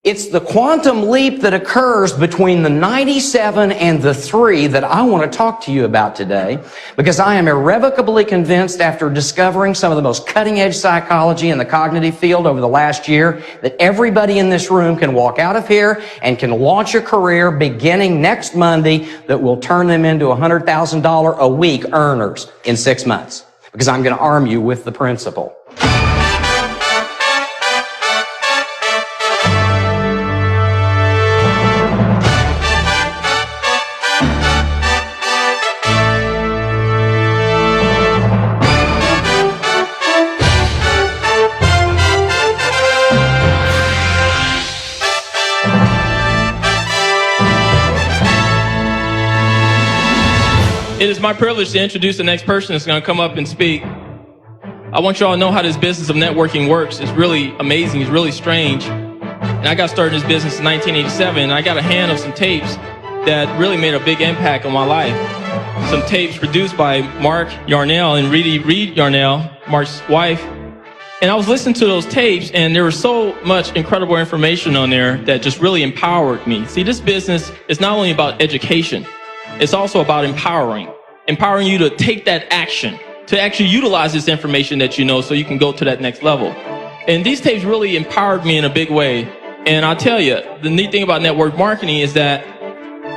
It's the quantum leap that occurs between the 97 and the 3 that I want to talk to you about today, because I am irrevocably convinced after discovering some of the most cutting-edge psychology in the cognitive field over the last year that everybody in this room can walk out of here and can launch a career beginning next Monday that will turn them into $100,000 a week earners in 6 months, because I'm going to arm you with the principle. It is my privilege to introduce the next person that's going to come up and speak. I want you all to know how this business of networking works. It's really amazing. It's really strange. And I got started in this business in 1987, and I got a hand of some tapes that really made a big impact on my life. Some tapes produced by Mark Yarnell and Reed Yarnell, Mark's wife. And I was listening to those tapes, and there was so much incredible information on there that just really empowered me. See, this business is not only about education, it's also about empowering you to take that action, to actually utilize this information that you know so you can go to that next level. And these tapes really empowered me in a big way. And I'll tell you, the neat thing about network marketing is that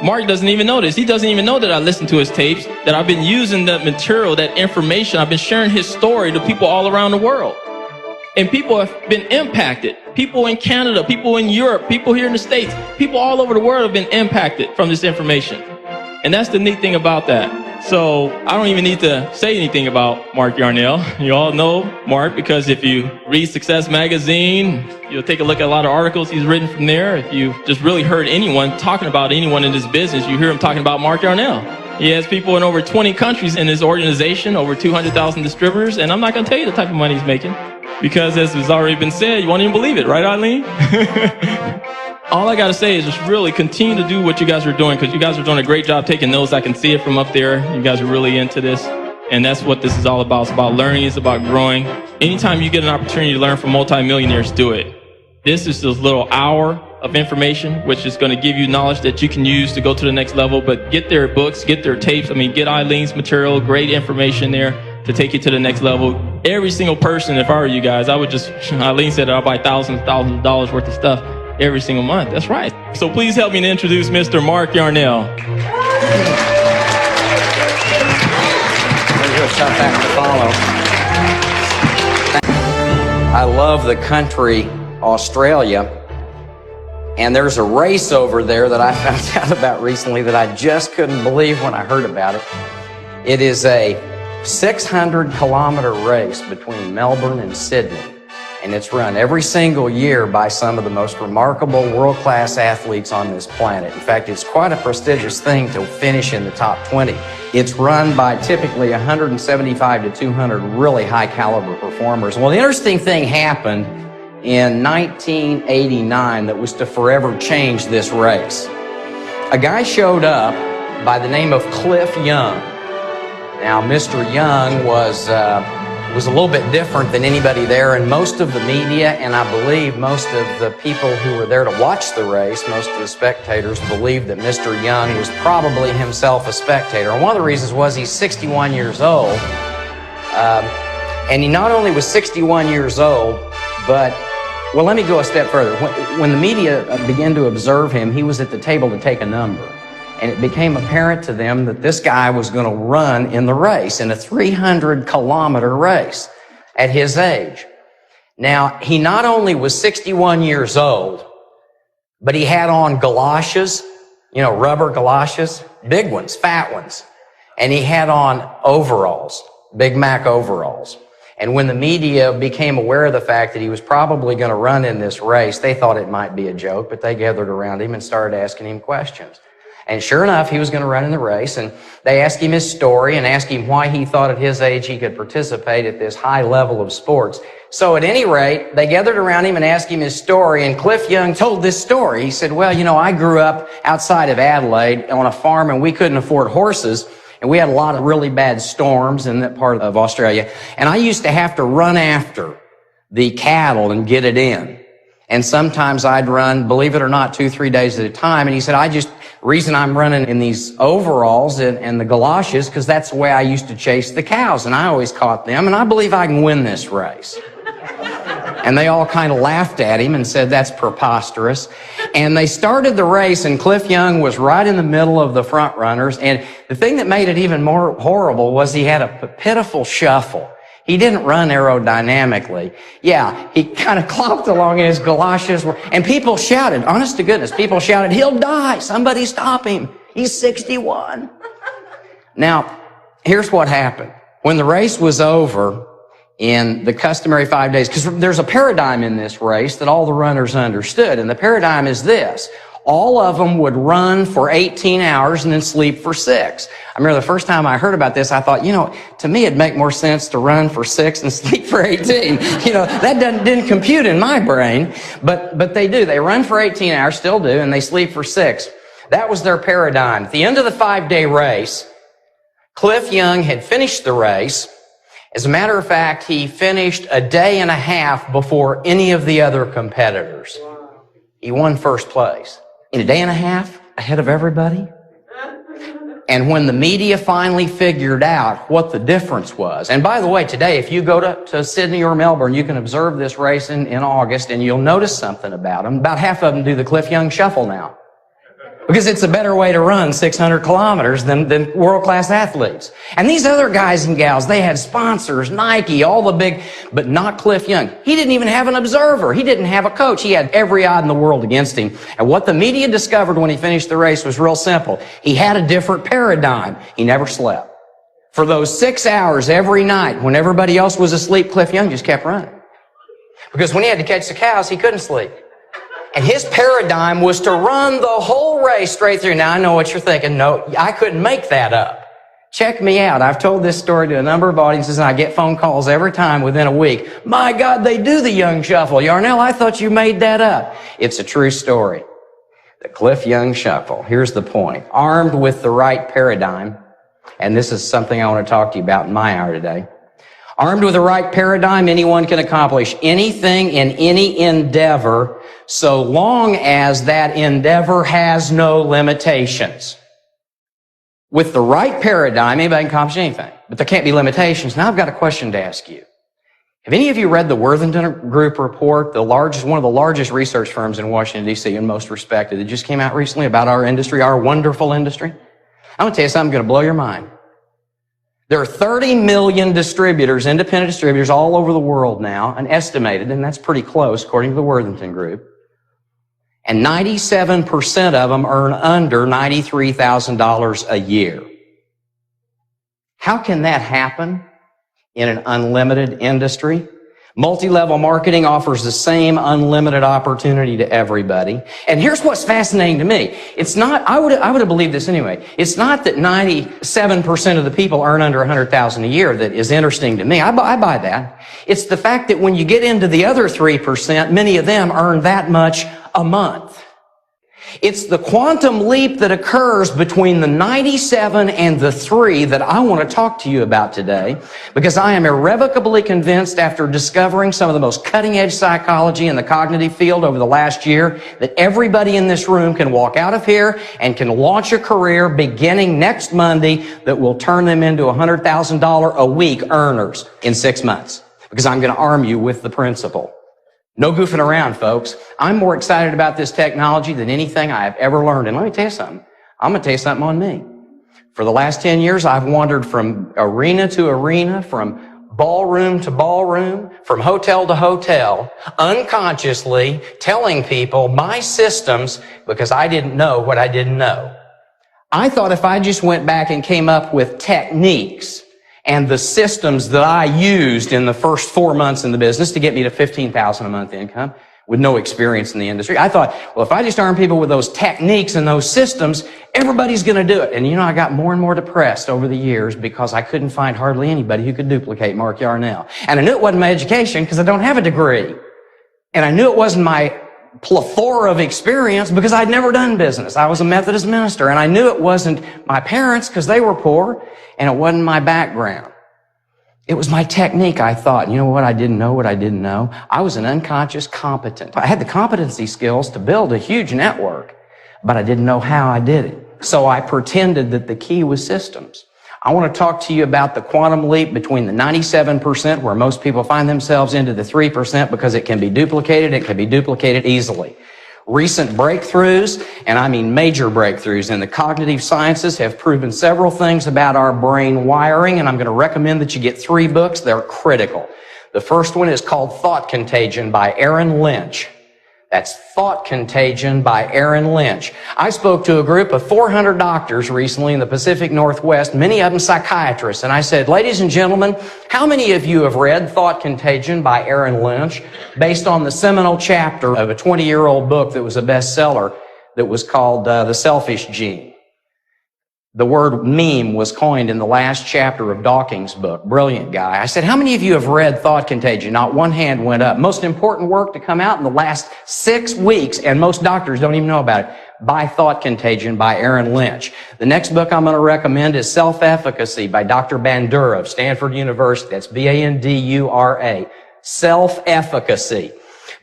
Mark doesn't even know this. He doesn't even know that I listened to his tapes, that I've been using that material, that information. I've been sharing his story to people all around the world. And people have been impacted. People in Canada, people in Europe, people here in the States, people all over the world have been impacted from this information. And that's the neat thing about that. So I don't even need to say anything about Mark Yarnell. You all know Mark because if you read Success Magazine, you'll take a look at a lot of articles he's written from there. If you've just really heard anyone talking about anyone in this business, you hear him talking about Mark Yarnell. He has people in over 20 countries in his organization, over 200,000 distributors, and I'm not going to tell you the type of money he's making because, as has already been said, you won't even believe it, right, Eileen? All I got to say is just really continue to do what you guys are doing, because you guys are doing a great job taking notes. I can see it from up there. You guys are really into this, and that's what this is all about. It's about learning. It's about growing. Anytime you get an opportunity to learn from multimillionaires, do it. This is this little hour of information, which is going to give you knowledge that you can use to go to the next level. But get their books, get their tapes. I mean, get Eileen's material, great information there to take you to the next level. Every single person, if I were you guys, I would just, Eileen said I'll buy thousands of dollars worth of stuff every single month. That's right. So please help me to introduce Mr. Mark Yarnell. I love the country Australia, and there's a race over there that I found out about recently that I just couldn't believe when I heard about it. It is a 600-kilometer race between Melbourne and Sydney. And it's run every single year by some of the most remarkable world-class athletes on this planet. In fact, it's quite a prestigious thing to finish in the top 20. It's run by typically 175 to 200 really high-caliber performers. Well, the interesting thing happened in 1989 that was to forever change this race. A guy showed up by the name of Cliff Young. Now, Mr. Young was a little bit different than anybody there, and most of the media, and I believe most of the people who were there to watch the race, most of the spectators believed that Mr. Young was probably himself a spectator. And one of the reasons was he's 61 years old, and he not only was 61 years old, but, well, let me go a step further. When the media began to observe him, he was at the table to take a number. And it became apparent to them that this guy was going to run in the race, in a 300-kilometer race at his age. Now, he not only was 61 years old, but he had on galoshes, you know, rubber galoshes, big ones, fat ones. And he had on overalls, Big Mac overalls. And when the media became aware of the fact that he was probably going to run in this race, they thought it might be a joke, but they gathered around him and started asking him questions. And sure enough, he was going to run in the race, and they asked him his story and asked him why he thought at his age he could participate at this high level of sports. So at any rate, they gathered around him and asked him his story, and Cliff Young told this story. He said, well, you know, I grew up outside of Adelaide on a farm, and we couldn't afford horses, and we had a lot of really bad storms in that part of Australia, and I used to have to run after the cattle and get it in. And sometimes I'd run, believe it or not, 2-3 days at a time. And he said, reason I'm running in these overalls and the galoshes, because that's the way I used to chase the cows. And I always caught them. And I believe I can win this race. And they all kind of laughed at him and said, that's preposterous. And they started the race, and Cliff Young was right in the middle of the front runners. And the thing that made it even more horrible was he had a pitiful shuffle. He didn't run aerodynamically. Yeah, he kind of clopped along in his galoshes, and people shouted, honest to goodness, people shouted, he'll die, somebody stop him, he's 61. Now, here's what happened. When the race was over, in the customary 5 days, because there's a paradigm in this race that all the runners understood, and the paradigm is this. All of them would run for 18 hours and then sleep for 6. I remember the first time I heard about this, I thought, to me it'd make more sense to run for 6 and sleep for 18. That didn't compute in my brain, but they do. They run for 18 hours, still do, and they sleep for 6. That was their paradigm. At the end of the 5-day race, Cliff Young had finished the race. As a matter of fact, he finished a day and a half before any of the other competitors. He won first place. In a day and a half, ahead of everybody. And when the media finally figured out what the difference was, and by the way, today, if you go to Sydney or Melbourne, you can observe this race in August, and you'll notice something about them. About half of them do the Cliff Young shuffle now. Because it's a better way to run 600 kilometers than world-class athletes. And these other guys and gals, they had sponsors, Nike, all the big, but not Cliff Young. He didn't even have an observer. He didn't have a coach. He had every odd in the world against him. And what the media discovered when he finished the race was real simple. He had a different paradigm. He never slept. For those 6 hours every night, when everybody else was asleep, Cliff Young just kept running. Because when he had to catch the cows, he couldn't sleep. And his paradigm was to run the whole race straight through. Now, I know what you're thinking. No, I couldn't make that up. Check me out. I've told this story to a number of audiences, and I get phone calls every time within a week. My God, they do the Young Shuffle. Yarnell, I thought you made that up. It's a true story. The Cliff Young Shuffle. Here's the point. Armed with the right paradigm, and this is something I want to talk to you about in my hour today. Armed with the right paradigm, anyone can accomplish anything in any endeavor so long as that endeavor has no limitations. With the right paradigm, anybody can accomplish anything, but there can't be limitations. Now I've got a question to ask you. Have any of you read the Worthington Group report, one of the largest research firms in Washington, D.C. and most respected? It just came out recently about our industry, our wonderful industry. I'm going to tell you something going to blow your mind. There are 30 million distributors, independent distributors all over the world now, and estimated, and that's pretty close according to the Worthington Group. And 97% of them earn under $93,000 a year. How can that happen in an unlimited industry? Multi-level marketing offers the same unlimited opportunity to everybody. And here's what's fascinating to me. It's not, I would have believed this anyway. It's not that 97% of the people earn under $100,000 a year that is interesting to me. I buy that. It's the fact that when you get into the other 3%, many of them earn that much a month. It's the quantum leap that occurs between the 97 and the 3 that I want to talk to you about today, because I am irrevocably convinced after discovering some of the most cutting-edge psychology in the cognitive field over the last year that everybody in this room can walk out of here and can launch a career beginning next Monday that will turn them into $100,000 a week earners in 6 months, because I'm going to arm you with the principle. No goofing around, folks. I'm more excited about this technology than anything I have ever learned. And let me tell you something. I'm going to tell you something on me. For the last 10 years, I've wandered from arena to arena, from ballroom to ballroom, from hotel to hotel, unconsciously telling people my systems because I didn't know what I didn't know. I thought if I just went back and came up with techniques and the systems that I used in the first 4 months in the business to get me to $15,000 a month income with no experience in the industry. I thought, well, if I just arm people with those techniques and those systems, everybody's going to do it. And I got more and more depressed over the years because I couldn't find hardly anybody who could duplicate Mark Yarnell. And I knew it wasn't my education because I don't have a degree. And I knew it wasn't my plethora of experience because I'd never done business. I was a Methodist minister, and I knew it wasn't my parents because they were poor, and it wasn't my background. It was my technique, I thought. You know what I didn't know? I was an unconscious competent. I had the competency skills to build a huge network, but I didn't know how I did it. So I pretended that the key was systems. I want to talk to you about the quantum leap between the 97%, where most people find themselves, into the 3%, because it can be duplicated easily. Recent breakthroughs, and I mean major breakthroughs in the cognitive sciences, have proven several things about our brain wiring, and I'm going to recommend that you get 3 books. They're critical. The first one is called Thought Contagion by Aaron Lynch. That's Thought Contagion by Aaron Lynch. I spoke to a group of 400 doctors recently in the Pacific Northwest, many of them psychiatrists, and I said, ladies and gentlemen, how many of you have read Thought Contagion by Aaron Lynch, based on the seminal chapter of a 20-year-old book that was a bestseller that was called The Selfish Gene? The word meme was coined in the last chapter of Dawkins' book. Brilliant guy. I said, how many of you have read Thought Contagion? Not one hand went up. Most important work to come out in the last 6 weeks, and most doctors don't even know about it, by Thought Contagion by Aaron Lynch. The next book I'm going to recommend is Self-Efficacy by Dr. Bandura of Stanford University. That's Bandura. Self-Efficacy.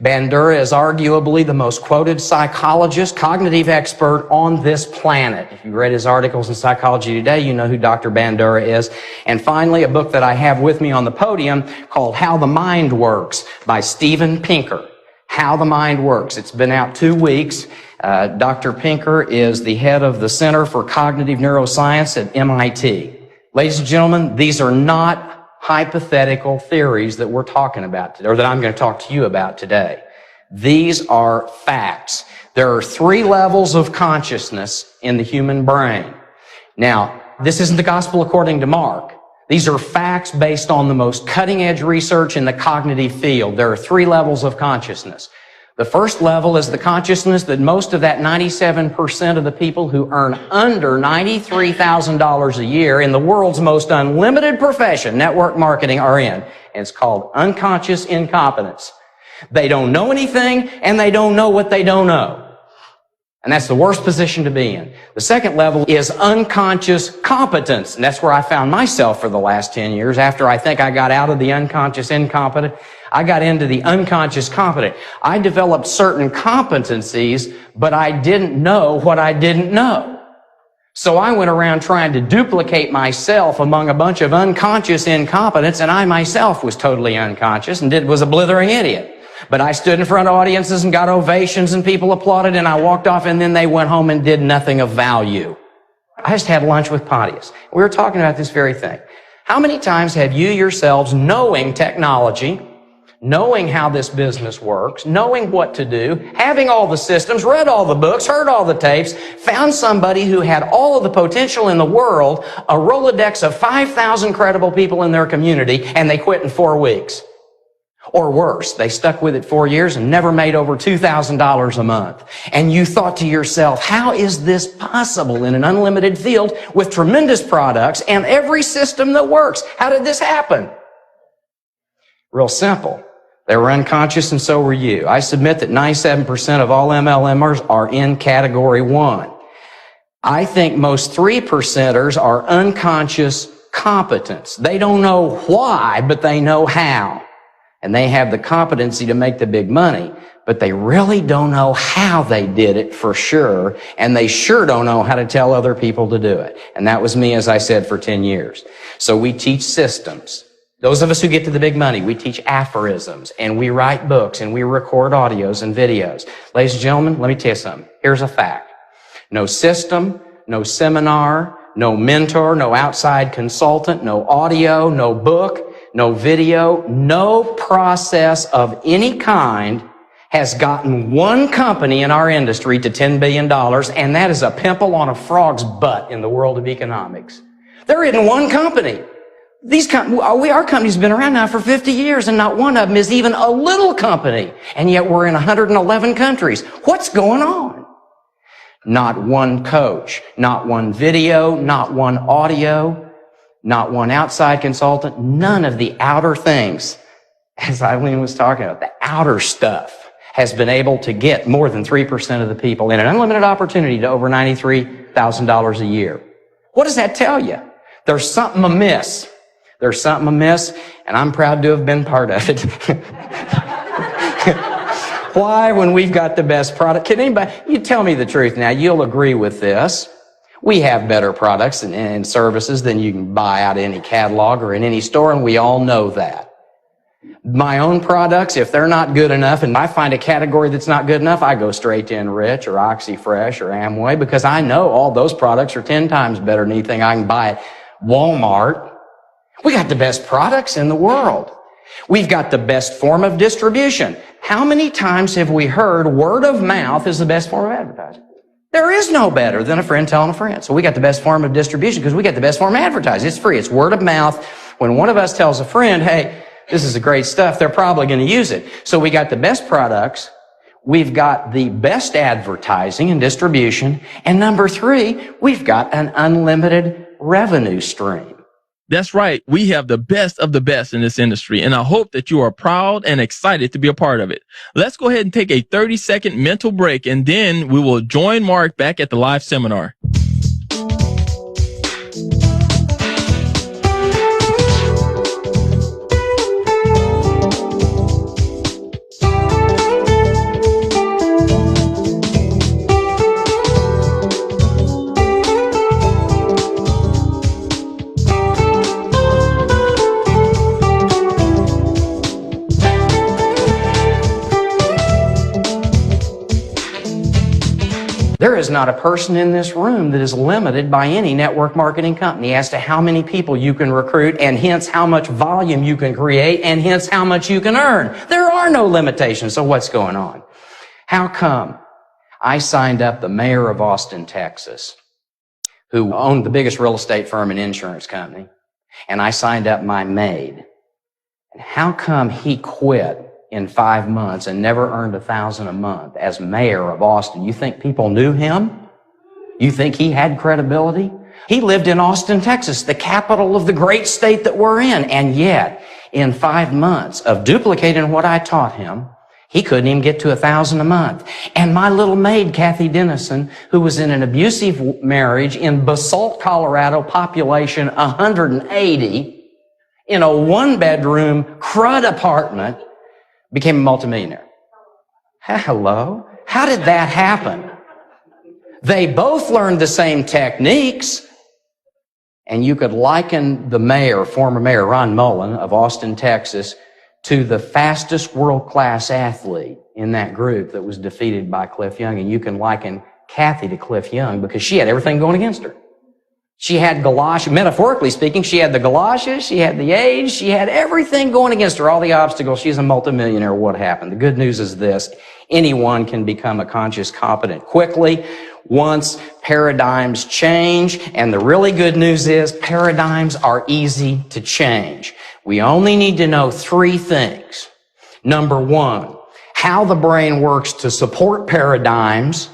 Bandura is arguably the most quoted psychologist, cognitive expert on this planet. If you read his articles in Psychology Today, you know who Dr. Bandura is. And finally, a book that I have with me on the podium called How the Mind Works by Steven Pinker. How the Mind Works. It's been out 2 weeks. Dr. Pinker is the head of the Center for Cognitive Neuroscience at MIT. Ladies and gentlemen, these are not hypothetical theories that we're talking about today, or that I'm going to talk to you about today. These are facts. There are 3 levels of consciousness in the human brain. Now, this isn't the gospel according to Mark. These are facts based on the most cutting-edge research in the cognitive field. There are 3 levels of consciousness. The first level is the consciousness that most of that 97% of the people who earn under $93,000 a year in the world's most unlimited profession, network marketing, are in. And it's called unconscious incompetence. They don't know anything, and they don't know what they don't know. And that's the worst position to be in. The second level is unconscious competence. And that's where I found myself for the last 10 years. After I think I got out of the unconscious incompetent, I got into the unconscious competent. I developed certain competencies, but I didn't know what I didn't know. So I went around trying to duplicate myself among a bunch of unconscious incompetents, and I myself was totally unconscious and was a blithering idiot. But I stood in front of audiences and got ovations, and people applauded, and I walked off, and then they went home and did nothing of value. I just had lunch with Pontius. We were talking about this very thing. How many times have you yourselves, knowing technology, knowing how this business works, knowing what to do, having all the systems, read all the books, heard all the tapes, found somebody who had all of the potential in the world, a Rolodex of 5,000 credible people in their community, and they quit in 4 weeks? Or worse, they stuck with it 4 years and never made over $2,000 a month. And you thought to yourself, how is this possible in an unlimited field with tremendous products and every system that works? How did this happen? Real simple. They were unconscious, and so were you. I submit that 97% of all MLMers are in category 1. I think most 3%ers are unconscious competence. They don't know why, but they know how. And they have the competency to make the big money, but they really don't know how they did it for sure, and they sure don't know how to tell other people to do it. And that was me, as I said, for 10 years. So we teach systems. Those of us who get to the big money, we teach aphorisms, and we write books, and we record audios and videos. Ladies and gentlemen, let me tell you something. Here's a fact. No system, no seminar, no mentor, no outside consultant, no audio, no book, no video, no process of any kind has gotten one company in our industry to $10 billion, and that is a pimple on a frog's butt in the world of economics. There isn't one company. Our company's been around now for 50 years, and not one of them is even a little company. And yet we're in 111 countries. What's going on? Not one coach, not one video, not one audio, not one outside consultant, none of the outer things, as Eileen was talking about, the outer stuff has been able to get more than 3% of the people in an unlimited opportunity to over $93,000 a year. What does that tell you? There's something amiss. There's something amiss, and I'm proud to have been part of it. Why, when we've got the best product? Can anybody, you tell me the truth now, you'll agree with this. We have better products and services than you can buy out of any catalog or in any store, and we all know that. My own products, if they're not good enough, and I find a category that's not good enough, I go straight to Enrich or OxyFresh or Amway, because I know all those products are 10 times better than anything I can buy at Walmart. We got the best products in the world. We've got the best form of distribution. How many times have we heard word of mouth is the best form of advertising? There is no better than a friend telling a friend. So we got the best form of distribution because we got the best form of advertising. It's free. It's word of mouth. When one of us tells a friend, hey, this is a great stuff, they're probably going to use it. So we got the best products. We've got the best advertising and distribution. And number 3, we've got an unlimited revenue stream. That's right. We have the best of the best in this industry, and I hope that you are proud and excited to be a part of it. Let's go ahead and take a 30-second mental break, and then we will join Mark back at the live seminar. There is not a person in this room that is limited by any network marketing company as to how many people you can recruit, and hence how much volume you can create, and hence how much you can earn. There are no limitations. So what's going on? How come I signed up the mayor of Austin, Texas, who owned the biggest real estate firm and insurance company, and I signed up my maid? And how come he quit in 5 months and never earned $1,000 a month as mayor of Austin? You think people knew him? You think he had credibility? He lived in Austin, Texas, the capital of the great state that we're in. And yet, in 5 months of duplicating what I taught him, he couldn't even get to $1,000 a month. And my little maid, Kathy Dennison, who was in an abusive marriage in Basalt, Colorado, population 180, in a 1-bedroom crud apartment, became a multimillionaire. Hello? How did that happen? They both learned the same techniques, and you could liken the mayor, former mayor Ron Mullen of Austin, Texas, to the fastest world-class athlete in that group that was defeated by Cliff Young, and you can liken Kathy to Cliff Young because she had everything going against her. She had galoshes, metaphorically speaking, she had the galoshes, she had the age, she had everything going against her, all the obstacles. She's a multimillionaire. What happened? The good news is this: anyone can become a conscious competent quickly once paradigms change. And the really good news is paradigms are easy to change. We only need to know 3 things. Number 1, how the brain works to support paradigms.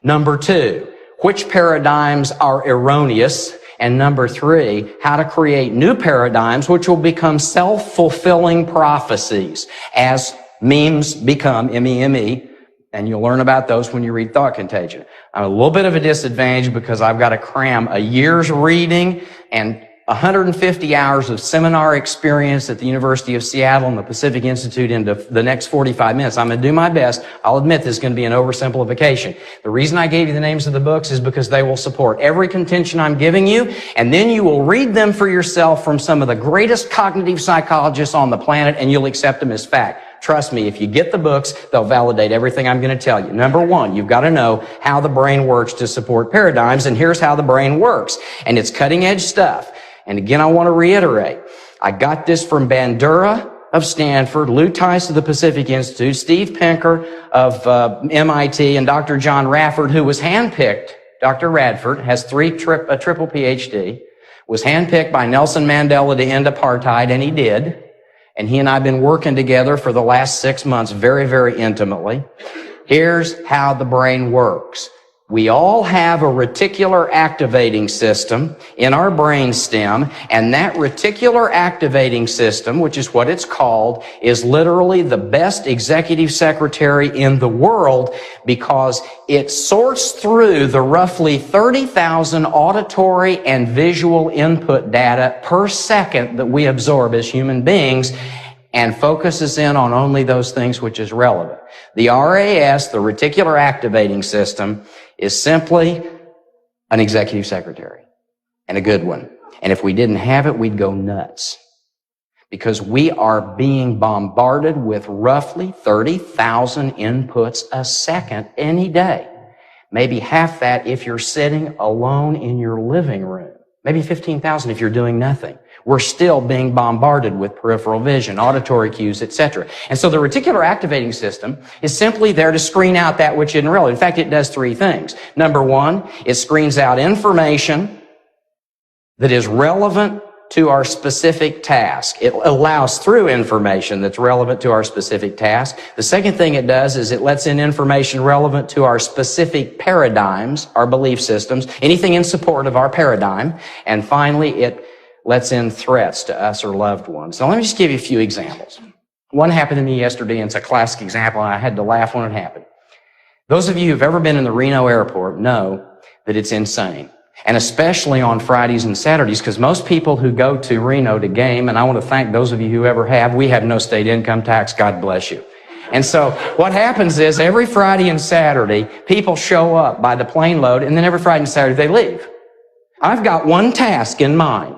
Number 2, which paradigms are erroneous. And number 3, how to create new paradigms which will become self-fulfilling prophecies as memes become, M-E-M-E, and you'll learn about those when you read Thought Contagion. I'm a little bit of a disadvantage because I've got to cram a year's reading and 150 hours of seminar experience at the University of Seattle and the Pacific Institute into the next 45 minutes. I'm going to do my best. I'll admit this is going to be an oversimplification. The reason I gave you the names of the books is because they will support every contention I'm giving you, and then you will read them for yourself from some of the greatest cognitive psychologists on the planet, and you'll accept them as fact. Trust me, if you get the books, they'll validate everything I'm going to tell you. Number 1, you've got to know how the brain works to support paradigms, and here's how the brain works. And it's cutting-edge stuff. And again, I want to reiterate, I got this from Bandura of Stanford, Lou Tice of the Pacific Institute, Steve Pinker of MIT, and Dr. John Radford, who was handpicked. Dr. Radford has a triple PhD, was handpicked by Nelson Mandela to end apartheid, and he did. And he and I have been working together for the last 6 months very, very intimately. Here's how the brain works. We all have a reticular activating system in our brain stem, and that reticular activating system, which is what it's called, is literally the best executive secretary in the world because it sorts through the roughly 30,000 auditory and visual input data per second that we absorb as human beings and focuses in on only those things which is relevant. The RAS, the reticular activating system, is simply an executive secretary, and a good one. And if we didn't have it, we'd go nuts. Because we are being bombarded with roughly 30,000 inputs a second any day. Maybe half that if you're sitting alone in your living room. Maybe 15,000 if you're doing nothing. We're still being bombarded with peripheral vision, auditory cues, etc. And so the reticular activating system is simply there to screen out that which isn't relevant. In fact, it does three things. Number one, it screens out information that is relevant to our specific task. It allows through information that's relevant to our specific task. The second thing it does is it lets in information relevant to our specific paradigms, our belief systems, anything in support of our paradigm. And finally, it lets in threats to us or loved ones. Now, let me just give you a few examples. One happened to me yesterday, and it's a classic example, and I had to laugh when it happened. Those of you who've ever been in the Reno airport know that it's insane. And especially on Fridays and Saturdays, because most people who go to Reno to game, and I want to thank those of you who ever have, we have no state income tax, God bless you. And so what happens is every Friday and Saturday, people show up by the plane load, and then every Friday and Saturday they leave. I've got one task in mind,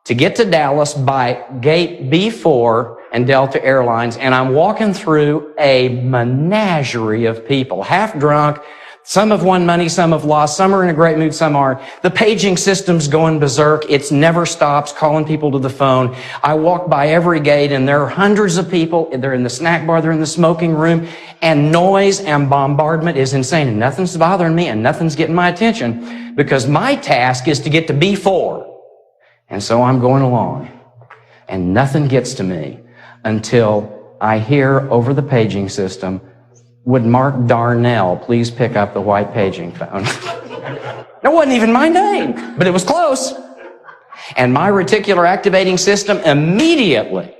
to get to Dallas by gate B4 and Delta Airlines, and I'm walking through a menagerie of people, half drunk. Some have won money, some have lost, some are in a great mood, some aren't. The paging system's going berserk. It never stops calling people to the phone. I walk by every gate and there are hundreds of people. They're in the snack bar, they're in the smoking room, and noise and bombardment is insane. And nothing's bothering me and nothing's getting my attention because my task is to get to B4. And so I'm going along and nothing gets to me until I hear over the paging system, would Mark Yarnell please pick up the white paging phone? It wasn't even my name, but it was close. And my reticular activating system immediately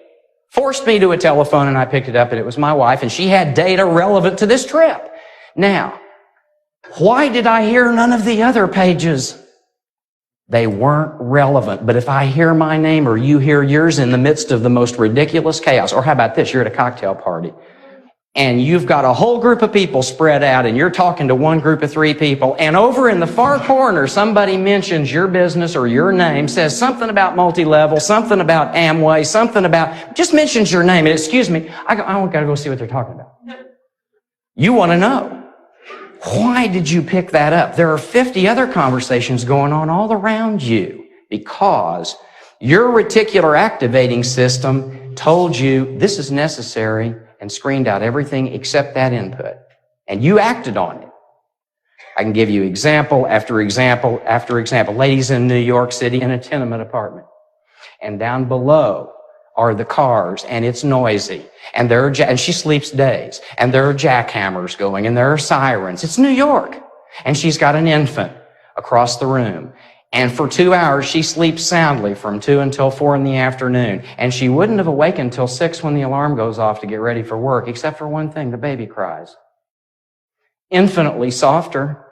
forced me to a telephone, and I picked it up, and it was my wife, and she had data relevant to this trip. Now, why did I hear none of the other pages? They weren't relevant. But if I hear my name or you hear yours in the midst of the most ridiculous chaos, or how about this, you're at a cocktail party, and you've got a whole group of people spread out, and you're talking to one group of three people, and over in the far corner, somebody mentions your business or your name, says something about multi-level, something about Amway, something about, just mentions your name, and excuse me, I gotta go see what they're talking about. You want to know. Why did you pick that up? There are 50 other conversations going on all around you because your reticular activating system told you this is necessary and screened out everything except that input. And you acted on it. I can give you example after example after example. Ladies in New York City in a tenement apartment. And down below are the cars, and it's noisy. And and she sleeps days. And there are jackhammers going, and there are sirens. It's New York. And she's got an infant across the room. And for 2 hours, she sleeps soundly from 2 until 4 in the afternoon. And she wouldn't have awakened until 6 when the alarm goes off to get ready for work, except for one thing, the baby cries. Infinitely softer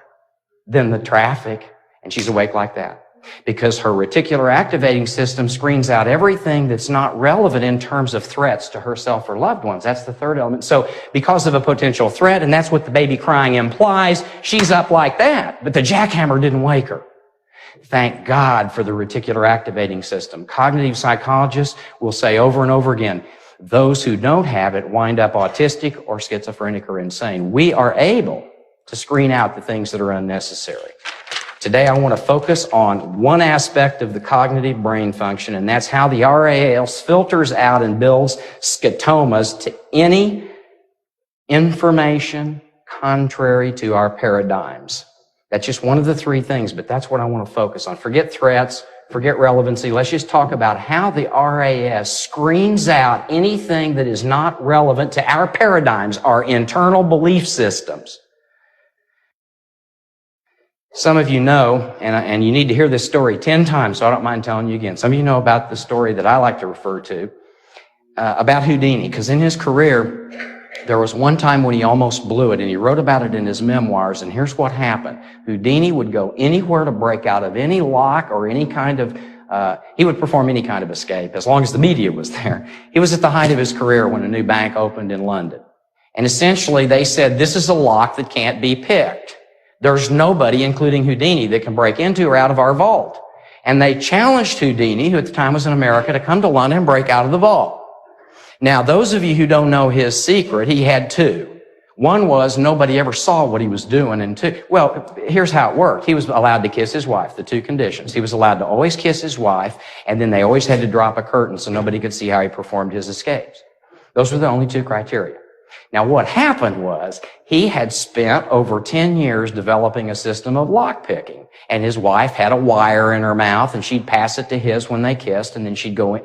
than the traffic. And she's awake like that. Because her reticular activating system screens out everything that's not relevant in terms of threats to herself or loved ones. That's the third element. So because of a potential threat, and that's what the baby crying implies, she's up like that. But the jackhammer didn't wake her. Thank God for the reticular activating system. Cognitive psychologists will say over and over again, those who don't have it wind up autistic or schizophrenic or insane. We are able to screen out the things that are unnecessary. Today I want to focus on one aspect of the cognitive brain function, and that's how the RAS filters out and builds scotomas to any information contrary to our paradigms. That's just one of the three things, but that's what I want to focus on. Forget threats, forget relevancy. Let's just talk about how the RAS screens out anything that is not relevant to our paradigms, our internal belief systems. Some of you know, and you need to hear this story 10 times, so I don't mind telling you again. Some of you know about the story that I like to refer to about Houdini, because in his career, there was one time when he almost blew it, and he wrote about it in his memoirs, and here's what happened. Houdini would go anywhere to break out of any lock or any kind of, he would perform any kind of escape, as long as the media was there. He was at the height of his career when a new bank opened in London. And essentially, they said, this is a lock that can't be picked. There's nobody, including Houdini, that can break into or out of our vault. And they challenged Houdini, who at the time was in America, to come to London and break out of the vault. Now, those of you who don't know his secret, he had two. One was nobody ever saw what he was doing, and two, well, here's how it worked. He was allowed to kiss his wife, the two conditions. He was allowed to always kiss his wife, and then they always had to drop a curtain so nobody could see how he performed his escapes. Those were the only two criteria. Now, what happened was he had spent over 10 years developing a system of lock picking, and his wife had a wire in her mouth, and she'd pass it to his when they kissed, and then he'd go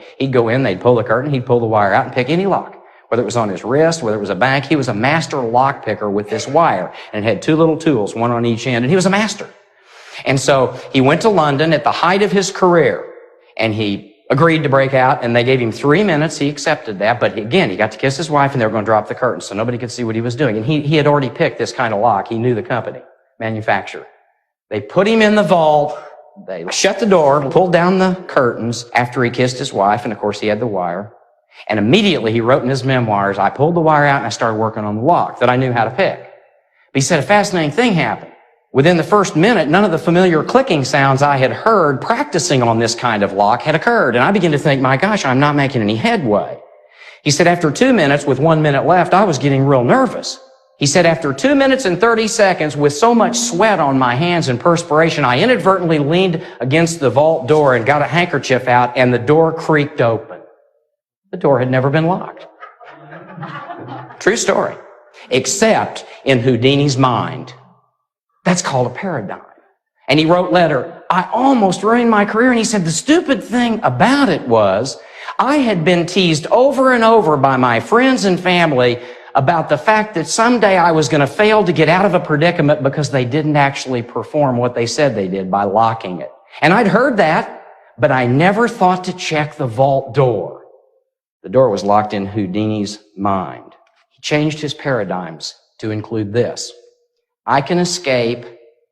in, they'd pull the curtain, he'd pull the wire out and pick any lock. Whether it was on his wrist, whether it was a bank, he was a master lock picker with this wire, and it had two little tools, one on each end, and he was a master. And so he went to London at the height of his career, and he agreed to break out, and they gave him 3 minutes. He accepted that, but again, he got to kiss his wife, and they were going to drop the curtain so nobody could see what he was doing. And he had already picked this kind of lock. He knew the company, manufacturer. They put him in the vault. They shut the door, pulled down the curtains after he kissed his wife, and of course he had the wire. And immediately he wrote in his memoirs, I pulled the wire out and I started working on the lock that I knew how to pick. But he said a fascinating thing happened. Within the first minute, none of the familiar clicking sounds I had heard practicing on this kind of lock had occurred. And I began to think, my gosh, I'm not making any headway. He said after 2 minutes, with 1 minute left, I was getting real nervous. He said after 2 minutes and 30 seconds, with so much sweat on my hands and perspiration, I inadvertently leaned against the vault door and got a handkerchief out, and the door creaked open. The door had never been locked. True story. Except in Houdini's mind. That's called a paradigm. And he wrote letter, I almost ruined my career. And he said the stupid thing about it was I had been teased over and over by my friends and family about the fact that someday I was going to fail to get out of a predicament because they didn't actually perform what they said they did by locking it. And I'd heard that, but I never thought to check the vault door. The door was locked in Houdini's mind. He changed his paradigms to include this. I can escape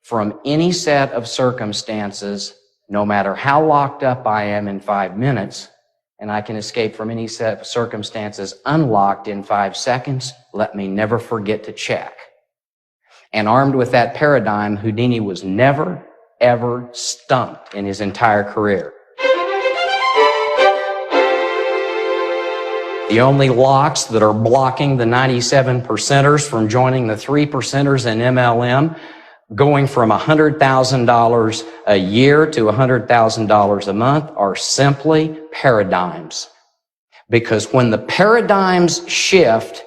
from any set of circumstances, no matter how locked up I am in 5 minutes, and I can escape from any set of circumstances unlocked in 5 seconds. Let me never forget to check. And armed with that paradigm, Houdini was never, ever stumped in his entire career. The only locks that are blocking the 97%ers from joining the 3%ers in MLM, going from $100,000 a year to $100,000 a month, are simply paradigms. Because when the paradigms shift,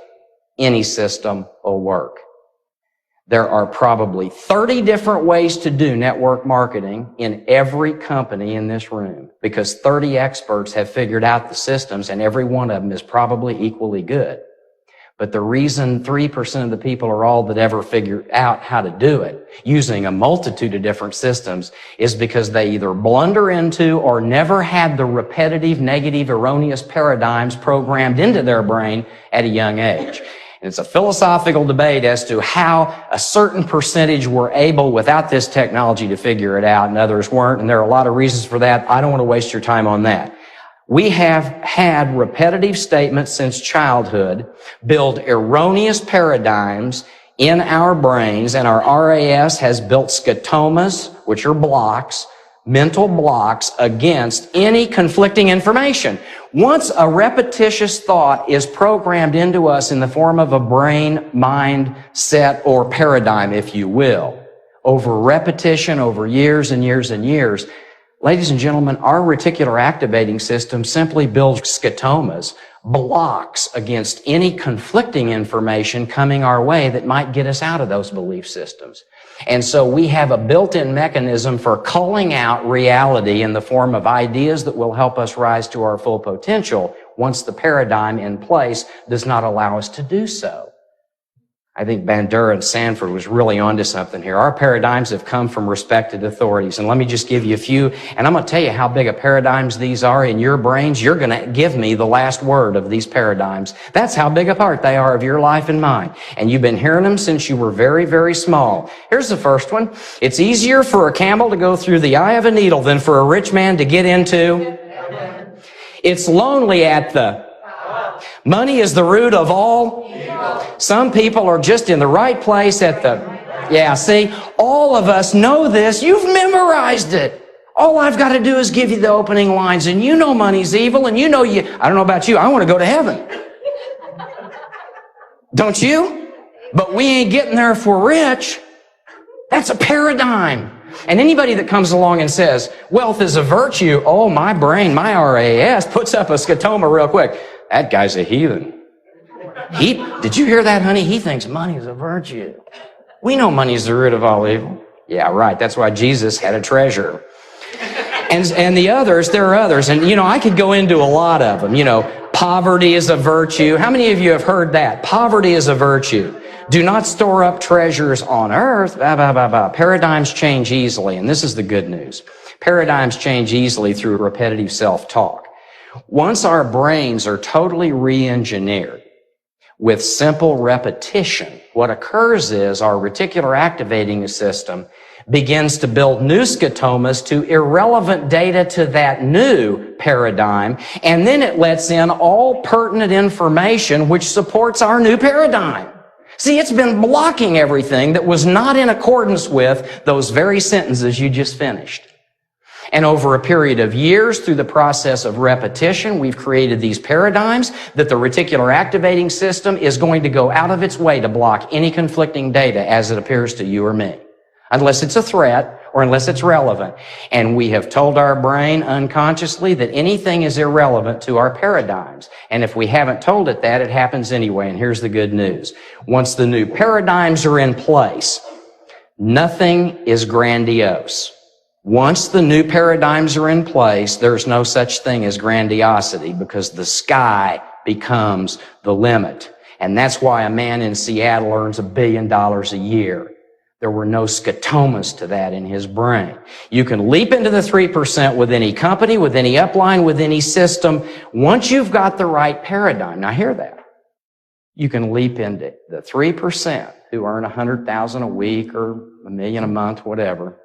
any system will work. There are probably 30 different ways to do network marketing in every company in this room, because 30 experts have figured out the systems, and every one of them is probably equally good. But the reason 3% of the people are all that ever figure out how to do it, using a multitude of different systems, is because they either blunder into or never had the repetitive, negative, erroneous paradigms programmed into their brain at a young age. And it's a philosophical debate as to how a certain percentage were able, without this technology, to figure it out, and others weren't. And there are a lot of reasons for that. I don't want to waste your time on that. We have had repetitive statements since childhood build erroneous paradigms in our brains, and our RAS has built scotomas, which are blocks, mental blocks against any conflicting information. Once a repetitious thought is programmed into us in the form of a brain, mind, set, or paradigm, if you will, over repetition, over years and years and years, ladies and gentlemen, our reticular activating system simply builds scotomas, blocks against any conflicting information coming our way that might get us out of those belief systems. And so we have a built-in mechanism for calling out reality in the form of ideas that will help us rise to our full potential once the paradigm in place does not allow us to do so. I think Bandura and Sanford was really onto something here. Our paradigms have come from respected authorities. And let me just give you a few. And I'm going to tell you how big of paradigms these are in your brains. You're going to give me the last word of these paradigms. That's how big a part they are of your life and mine. And you've been hearing them since you were very, very small. Here's the first one. It's easier for a camel to go through the eye of a needle than for a rich man to get into. It's lonely at the. Money is the root of all. Some people are just in the right place at the. Yeah, see, all of us know this. You've memorized it. All I've got to do is give you the opening lines, and you know money's evil, and you know I don't know about you, I want to go to heaven. Don't you? But we ain't getting there if we're rich. That's a paradigm. And anybody that comes along and says, wealth is a virtue, oh, my brain, my RAS, puts up a scotoma real quick. That guy's a heathen. Did you hear that, honey? He thinks money is a virtue. We know money is the root of all evil. Yeah, right. That's why Jesus had a treasure. And the others, there are others. And, I could go into a lot of them. Poverty is a virtue. How many of you have heard that? Poverty is a virtue. Do not store up treasures on earth. Paradigms change easily. And this is the good news. Paradigms change easily through repetitive self-talk. Once our brains are totally re-engineered with simple repetition, what occurs is our reticular activating system begins to build new scotomas to irrelevant data to that new paradigm, and then it lets in all pertinent information which supports our new paradigm. See, it's been blocking everything that was not in accordance with those very sentences you just finished. And over a period of years, through the process of repetition, we've created these paradigms that the reticular activating system is going to go out of its way to block any conflicting data as it appears to you or me, unless it's a threat or unless it's relevant. And we have told our brain unconsciously that anything is irrelevant to our paradigms. And if we haven't told it that, it happens anyway. And here's the good news. Once the new paradigms are in place, nothing is grandiose. Once the new paradigms are in place, there's no such thing as grandiosity because the sky becomes the limit. And that's why a man in Seattle earns $1 billion a year. There were no scotomas to that in his brain. You can leap into the 3% with any company, with any upline, with any system. Once you've got the right paradigm, now hear that, you can leap into the 3% who earn $100,000 a week or $1 million a month, whatever.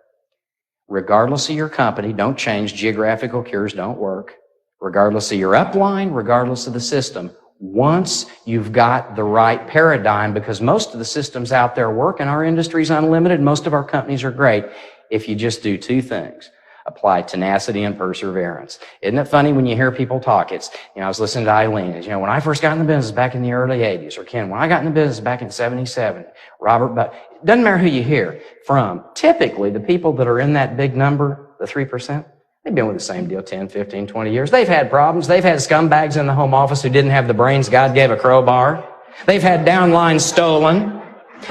Regardless of your company, don't change. Geographical cures don't work. Regardless of your upline, regardless of the system. Once you've got the right paradigm, because most of the systems out there work and our industry's unlimited, most of our companies are great, if you just do two things. Apply tenacity and perseverance. Isn't it funny when you hear people talk? I was listening to Eileen. When I first got in the business back in the early 80s, or Ken, when I got in the business back in 77, Robert, but it doesn't matter who you hear from. Typically, the people that are in that big number, the 3%, they've been with the same deal 10, 15, 20 years. They've had problems. They've had scumbags in the home office who didn't have the brains God gave a crowbar. They've had downlines stolen.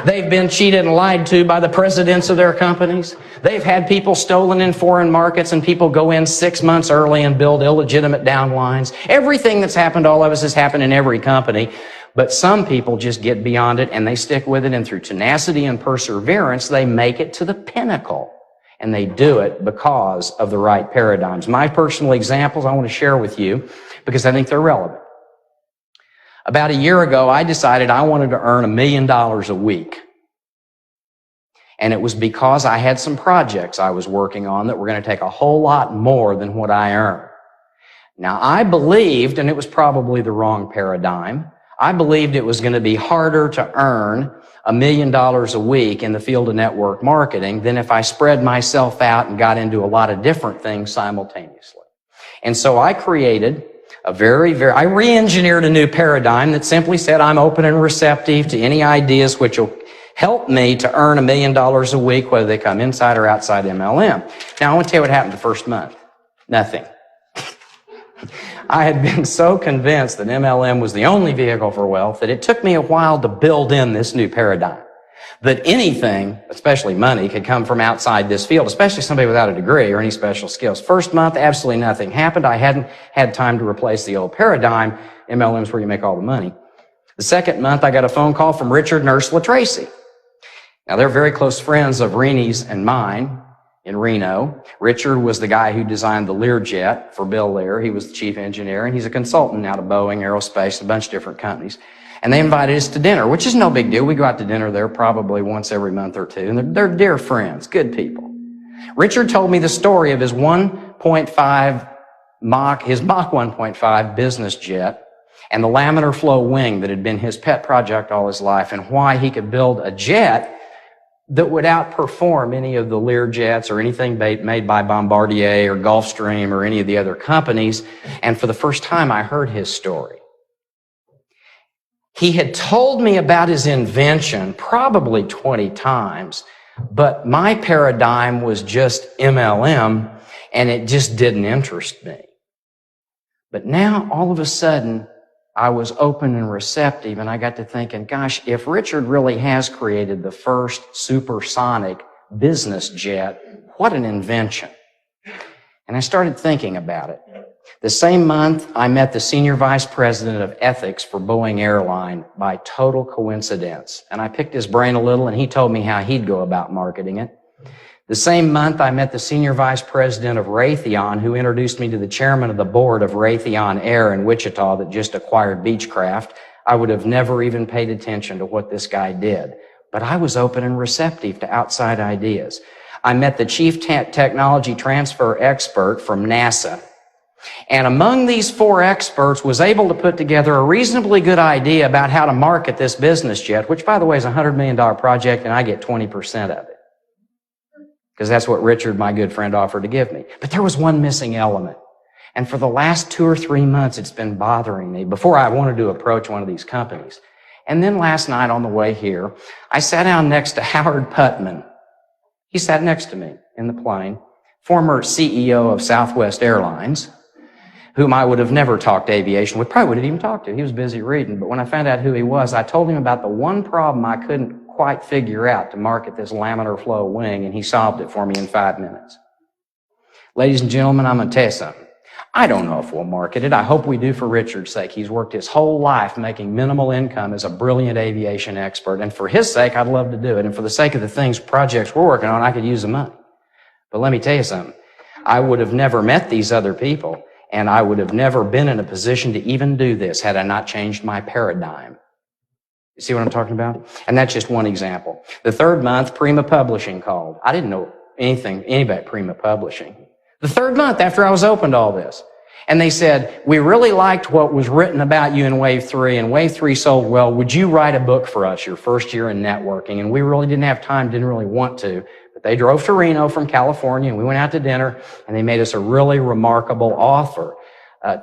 They've been cheated and lied to by the presidents of their companies. They've had people stolen in foreign markets and people go in 6 months early and build illegitimate downlines. Everything that's happened to all of us has happened in every company. But some people just get beyond it and they stick with it, and through tenacity and perseverance, they make it to the pinnacle. And they do it because of the right paradigms. My personal examples I want to share with you because I think they're relevant. About a year ago, I decided I wanted to earn $1 million a week. And it was because I had some projects I was working on that were going to take a whole lot more than what I earned. Now, I believed, and it was probably the wrong paradigm, I believed it was going to be harder to earn $1 million a week in the field of network marketing than if I spread myself out and got into a lot of different things simultaneously. And so I created I re-engineered a new paradigm that simply said I'm open and receptive to any ideas which will help me to earn $1 million a week, whether they come inside or outside MLM. Now, I want to tell you what happened the first month. Nothing. I had been so convinced that MLM was the only vehicle for wealth that it took me a while to build in this new paradigm. That anything, especially money, could come from outside this field, especially somebody without a degree or any special skills. First month, absolutely nothing happened. I hadn't had time to replace the old paradigm. MLM's where you make all the money. The second month, I got a phone call from Richard and Ursula Tracy. Now, they're very close friends of Renee's and mine in Reno. Richard was the guy who designed the Learjet for Bill Lear. He was the chief engineer, and he's a consultant now to Boeing, Aerospace, a bunch of different companies. And they invited us to dinner, which is no big deal. We go out to dinner there probably once every month or two, and they're dear friends, good people. Richard told me the story of his his Mach 1.5 business jet and the laminar flow wing that had been his pet project all his life, and why he could build a jet that would outperform any of the Lear jets or anything made by Bombardier or Gulfstream or any of the other companies. And for the first time, I heard his story. He had told me about his invention probably 20 times, but my paradigm was just MLM, and it just didn't interest me. But now, all of a sudden, I was open and receptive, and I got to thinking, gosh, if Richard really has created the first supersonic business jet, what an invention. And I started thinking about it. The same month, I met the senior vice president of ethics for Boeing Airline by total coincidence. And I picked his brain a little, and he told me how he'd go about marketing it. The same month, I met the senior vice president of Raytheon, who introduced me to the chairman of the board of Raytheon Air in Wichita that just acquired Beechcraft. I would have never even paid attention to what this guy did, but I was open and receptive to outside ideas. I met the chief technology transfer expert from NASA, and among these 4 experts was able to put together a reasonably good idea about how to market this business jet, which, by the way, is a $100 million project, and I get 20% of it. Because that's what Richard, my good friend, offered to give me. But there was one missing element. And for the last 2 or 3 months, it's been bothering me before I wanted to approach one of these companies. And then last night on the way here, I sat down next to Howard Putman. He sat next to me in the plane, former CEO of Southwest Airlines, whom I would have never talked aviation with, probably wouldn't even talked to. He was busy reading. But when I found out who he was, I told him about the one problem I couldn't quite figure out to market this laminar flow wing, and he solved it for me in 5 minutes. Ladies and gentlemen, I'm going to tell you something. I don't know if we'll market it. I hope we do for Richard's sake. He's worked his whole life making minimal income as a brilliant aviation expert, and for his sake, I'd love to do it. And for the sake of the projects we're working on, I could use the money. But let me tell you something. I would have never met these other people, and I would have never been in a position to even do this had I not changed my paradigm. You see what I'm talking about? And that's just one example. The third month, Prima Publishing called. I didn't know anything about Prima Publishing. The third month after I was open to all this. And they said, we really liked what was written about you in Wave 3, and Wave 3 sold well. Would you write a book for us your first year in networking? And we really didn't have time, didn't really want to. But they drove to Reno from California, and we went out to dinner, and they made us a really remarkable offer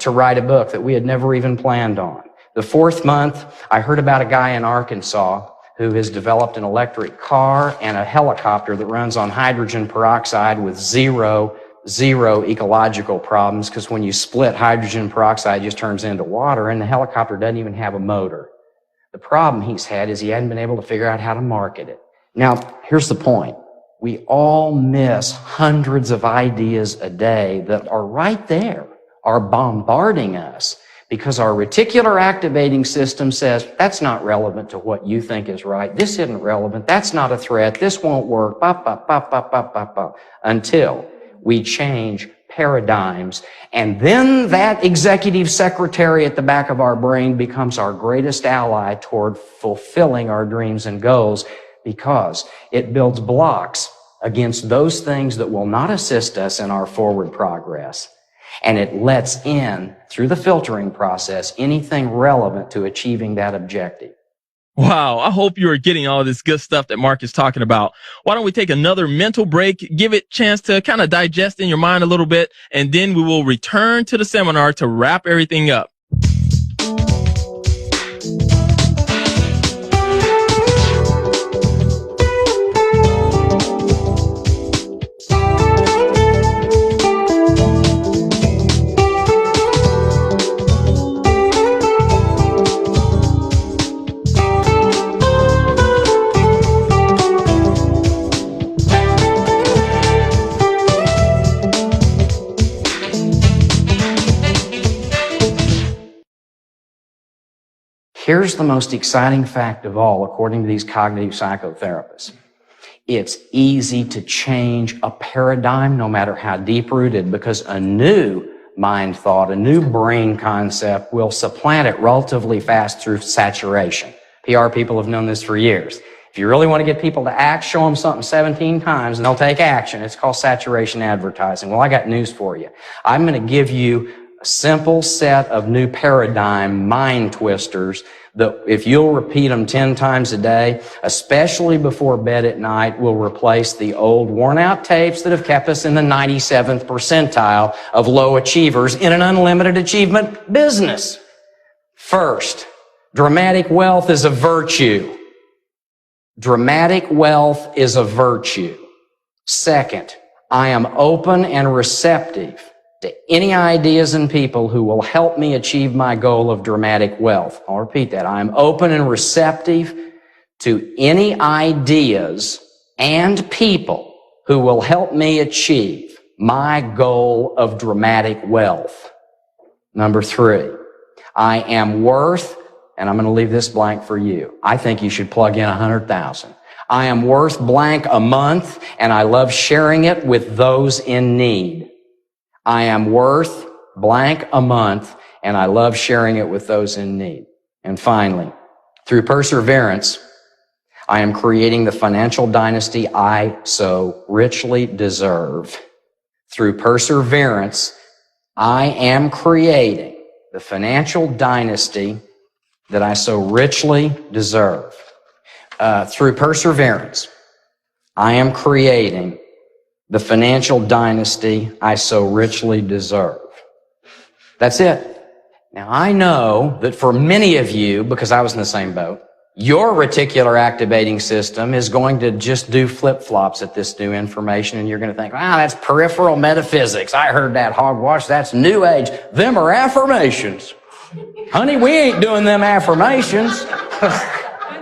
to write a book that we had never even planned on. The fourth month, I heard about a guy in Arkansas who has developed an electric car and a helicopter that runs on hydrogen peroxide with zero ecological problems, because when you split, hydrogen peroxide just turns into water, and the helicopter doesn't even have a motor. The problem he's had is he hadn't been able to figure out how to market it. Now, here's the point. We all miss hundreds of ideas a day that are right there, are bombarding us, because our reticular activating system says, that's not relevant to what you think is right. This isn't relevant. That's not a threat. This won't work. Until we change paradigms. And then that executive secretary at the back of our brain becomes our greatest ally toward fulfilling our dreams and goals, because it builds blocks against those things that will not assist us in our forward progress. And it lets in, through the filtering process, anything relevant to achieving that objective. Wow, I hope you are getting all this good stuff that Mark is talking about. Why don't we take another mental break, give it a chance to kind of digest in your mind a little bit, and then we will return to the seminar to wrap everything up. Here's the most exciting fact of all, according to these cognitive psychotherapists. It's easy to change a paradigm, no matter how deep-rooted, because a new mind thought, a new brain concept will supplant it relatively fast through saturation. PR people have known this for years. If you really want to get people to act, show them something 17 times and they'll take action. It's called saturation advertising. Well, I got news for you. I'm going to give you a simple set of new paradigm mind twisters that if you'll repeat them 10 times a day, especially before bed at night, will replace the old worn out tapes that have kept us in the 97th percentile of low achievers in an unlimited achievement business. First, dramatic wealth is a virtue. Dramatic wealth is a virtue. Second, I am open and receptive to any ideas and people who will help me achieve my goal of dramatic wealth. I'll repeat that. I am open and receptive to any ideas and people who will help me achieve my goal of dramatic wealth. Number 3, I am worth, and I'm going to leave this blank for you. I think you should plug in 100,000. I am worth blank a month, and I love sharing it with those in need. I am worth blank a month, and I love sharing it with those in need. And finally, through perseverance, I am creating the financial dynasty I so richly deserve. Through perseverance, I am creating the financial dynasty that I so richly deserve. Through perseverance, I am creating the financial dynasty I so richly deserve. That's it. Now, I know that for many of you, because I was in the same boat, your reticular activating system is going to just do flip-flops at this new information, and you're going to think, wow, that's peripheral metaphysics. I heard that hogwash. That's New Age. Them are affirmations. Honey, we ain't doing them affirmations.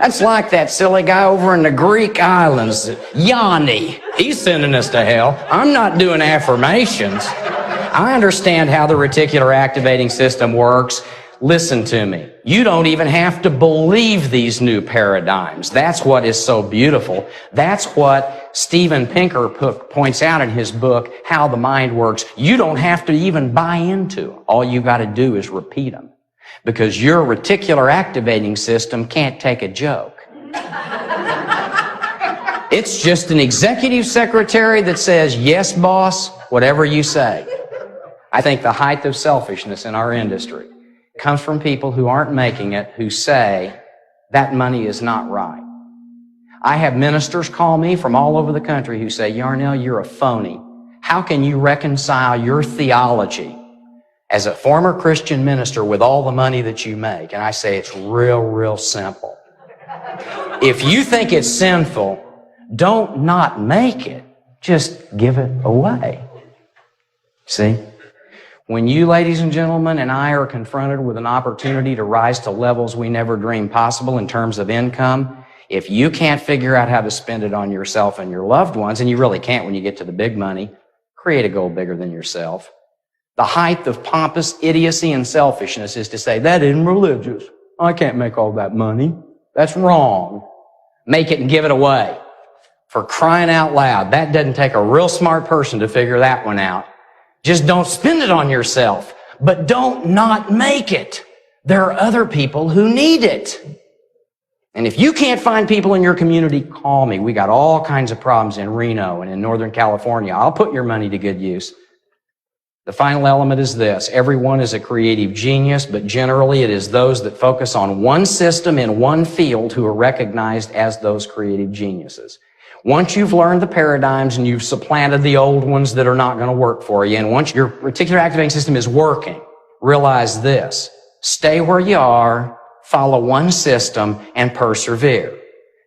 That's like that silly guy over in the Greek islands, Yanni. He's sending us to hell. I'm not doing affirmations. I understand how the reticular activating system works. Listen to me. You don't even have to believe these new paradigms. That's what is so beautiful. That's what Steven Pinker points out in his book, How the Mind Works. You don't have to even buy into them. All you got to do is repeat them. Because your reticular activating system can't take a joke. It's just an executive secretary that says, yes, boss, whatever you say. I think the height of selfishness in our industry comes from people who aren't making it, who say, that money is not right. I have ministers call me from all over the country who say, Yarnell, you're a phony. How can you reconcile your theology as a former Christian minister with all the money that you make? And I say it's real simple. If you think it's sinful, don't not make it. Just give it away. See? When you, ladies and gentlemen, and I are confronted with an opportunity to rise to levels we never dreamed possible in terms of income, if you can't figure out how to spend it on yourself and your loved ones, and you really can't when you get to the big money, create a goal bigger than yourself. The height of pompous idiocy and selfishness is to say, that isn't religious. I can't make all that money. That's wrong. Make it and give it away. For crying out loud, that doesn't take a real smart person to figure that one out. Just don't spend it on yourself, but don't not make it. There are other people who need it. And if you can't find people in your community, call me. We got all kinds of problems in Reno and in Northern California. I'll put your money to good use. The final element is this. Everyone is a creative genius, but generally it is those that focus on one system in one field who are recognized as those creative geniuses. Once you've learned the paradigms and you've supplanted the old ones that are not going to work for you, and once your reticular activating system is working, realize this. Stay where you are, follow one system, and persevere.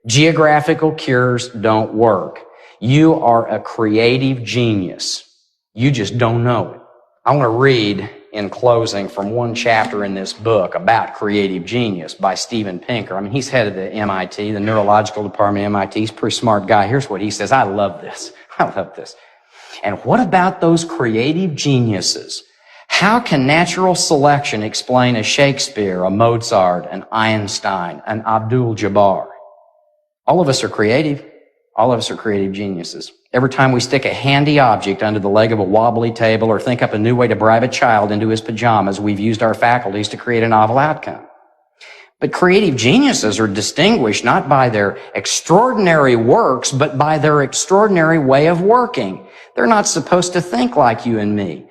Geographical cures don't work. You are a creative genius. You just don't know it. I want to read in closing from one chapter in this book about creative genius by Steven Pinker. I mean, he's head of the MIT, the neurological department at MIT. He's a pretty smart guy. Here's what he says. I love this. I love this. And what about those creative geniuses How can natural selection explain a Shakespeare, a Mozart, an Einstein, an Abdul-Jabbar? All of us are creative. All of us are creative geniuses. Every time we stick a handy object under the leg of a wobbly table or think up a new way to bribe a child into his pajamas, we've used our faculties to create a novel outcome. But creative geniuses are distinguished not by their extraordinary works, but by their extraordinary way of working. They're not supposed to think like you and me.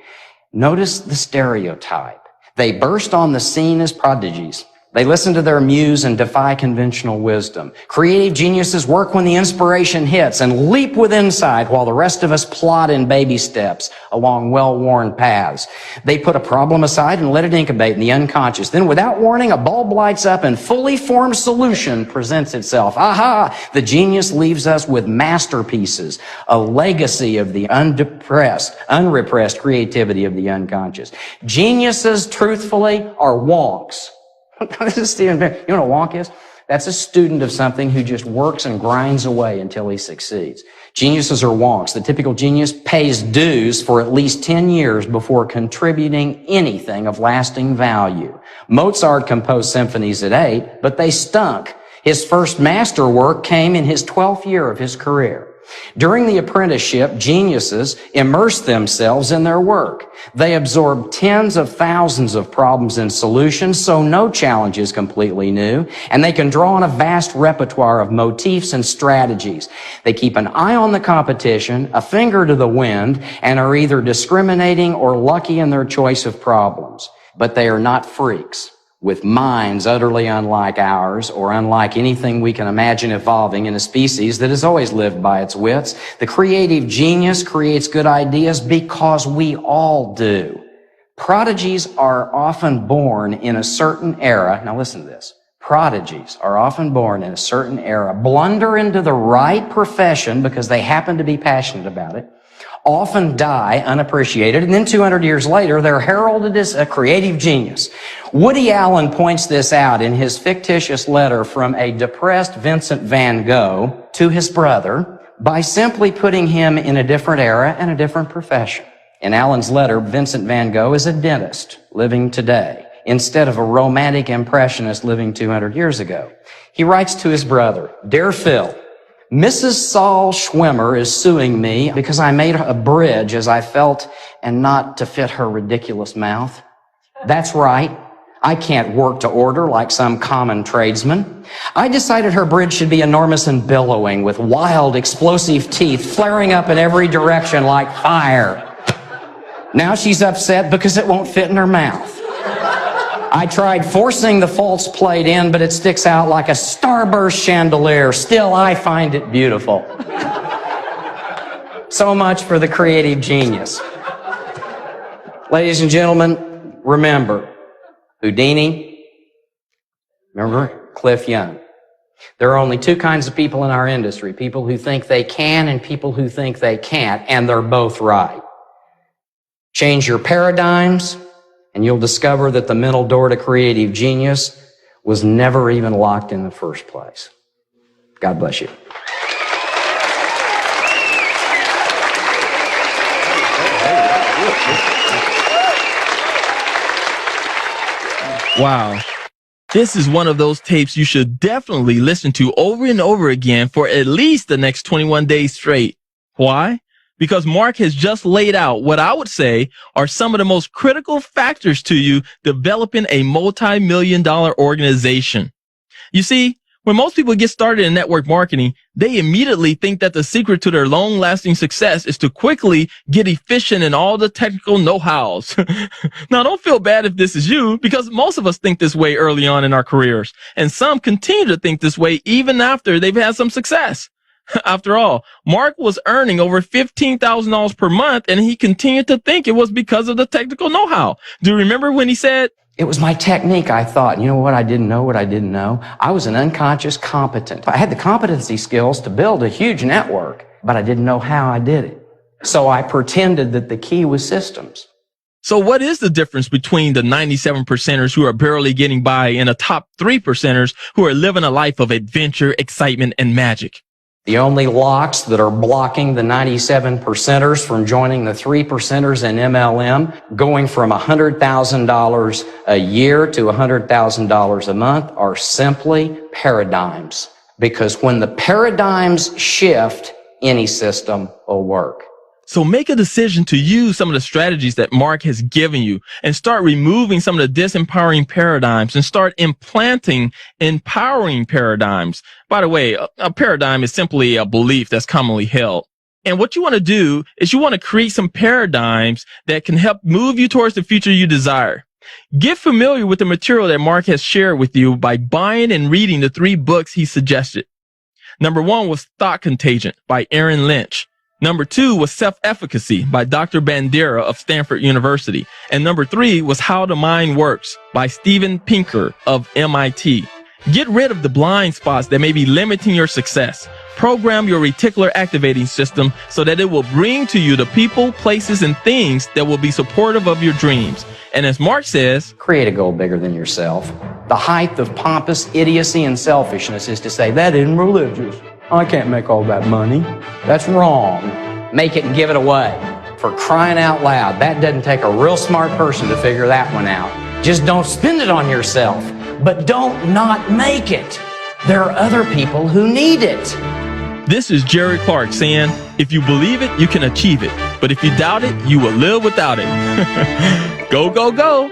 Notice the stereotype. They burst on the scene as prodigies. They listen to their muse and defy conventional wisdom. Creative geniuses work when the inspiration hits and leap with insight while the rest of us plod in baby steps along well-worn paths. They put a problem aside and let it incubate in the unconscious. Then without warning, a bulb lights up and fully formed solution presents itself. Aha! The genius leaves us with masterpieces, a legacy of the unrepressed creativity of the unconscious. Geniuses, truthfully, are wonks. This is Stephen Barry. You know what a wonk is? That's a student of something who just works and grinds away until he succeeds. Geniuses are wonks. The typical genius pays dues for at least 10 years before contributing anything of lasting value. Mozart composed symphonies at 8, but they stunk. His first masterwork came in his 12th year of his career. During the apprenticeship, geniuses immerse themselves in their work. They absorb tens of thousands of problems and solutions, so no challenge is completely new, and they can draw on a vast repertoire of motifs and strategies. They keep an eye on the competition, a finger to the wind, and are either discriminating or lucky in their choice of problems. But they are not freaks, with minds utterly unlike ours or unlike anything we can imagine evolving in a species that has always lived by its wits. The creative genius creates good ideas because we all do. Prodigies are often born in a certain era. Now listen to this. Prodigies are often born in a certain era, blunder into the right profession because they happen to be passionate about it, often die unappreciated, and then 200 years later, they're heralded as a creative genius. Woody Allen points this out in his fictitious letter from a depressed Vincent van Gogh to his brother by simply putting him in a different era and a different profession. In Allen's letter, Vincent van Gogh is a dentist living today instead of a romantic impressionist living 200 years ago. He writes to his brother, "Dear Phil, Mrs. Saul Schwimmer is suing me because I made a bridge as I felt and not to fit her ridiculous mouth. That's right. I can't work to order like some common tradesman. I decided her bridge should be enormous and billowing with wild, explosive teeth flaring up in every direction like fire. Now she's upset because it won't fit in her mouth. I tried forcing the false plate in, but it sticks out like a starburst chandelier. Still, I find it beautiful." So much for the creative genius. Ladies and gentlemen, remember Houdini, remember Cliff Young. There are only two kinds of people in our industry, people who think they can and people who think they can't, and they're both right. Change your paradigms, and you'll discover that the mental door to creative genius was never even locked in the first place. God bless you. Wow. This is one of those tapes you should definitely listen to over and over again for at least the next 21 days straight. Why? Because Mark has just laid out what I would say are some of the most critical factors to you developing a multi-million-dollar organization. You see, when most people get started in network marketing, they immediately think that the secret to their long-lasting success is to quickly get efficient in all the technical know-hows. Now, don't feel bad if this is you, because most of us think this way early on in our careers, and some continue to think this way even after they've had some success. After all, Mark was earning over $15,000 per month, and he continued to think it was because of the technical know-how. Do you remember when he said, "It was my technique, I thought. You know what I didn't know? I was an unconscious competent. I had the competency skills to build a huge network, but I didn't know how I did it. So I pretended that the key was systems." So what is the difference between the 97%ers who are barely getting by and the top 3%ers who are living a life of adventure, excitement, and magic? The only locks that are blocking the 97 percenters from joining the 3 percenters in MLM, going from $100,000 a year to $100,000 a month, are simply paradigms. Because when the paradigms shift, any system will work. So make a decision to use some of the strategies that Mark has given you and start removing some of the disempowering paradigms and start implanting empowering paradigms. By the way, a paradigm is simply a belief that's commonly held. And what you want to do is you want to create some paradigms that can help move you towards the future you desire. Get familiar with the material that Mark has shared with you by buying and reading the 3 books he suggested. Number 1 was Thought Contagion by Aaron Lynch. Number 2 was Self-Efficacy by Dr. Bandera of Stanford University. And number 3 was How the Mind Works by Steven Pinker of MIT. Get rid of the blind spots that may be limiting your success. Program your reticular activating system so that it will bring to you the people, places, and things that will be supportive of your dreams. And as Mark says, create a goal bigger than yourself. The height of pompous idiocy and selfishness is to say, that isn't religious. I can't make all that money. That's wrong. Make it and give it away. For crying out loud, that doesn't take a real smart person to figure that one out. Just don't spend it on yourself, but don't not make it. There are other people who need it. This is Jerry Clark saying, if you believe it, you can achieve it. But if you doubt it, you will live without it. Go, go, go.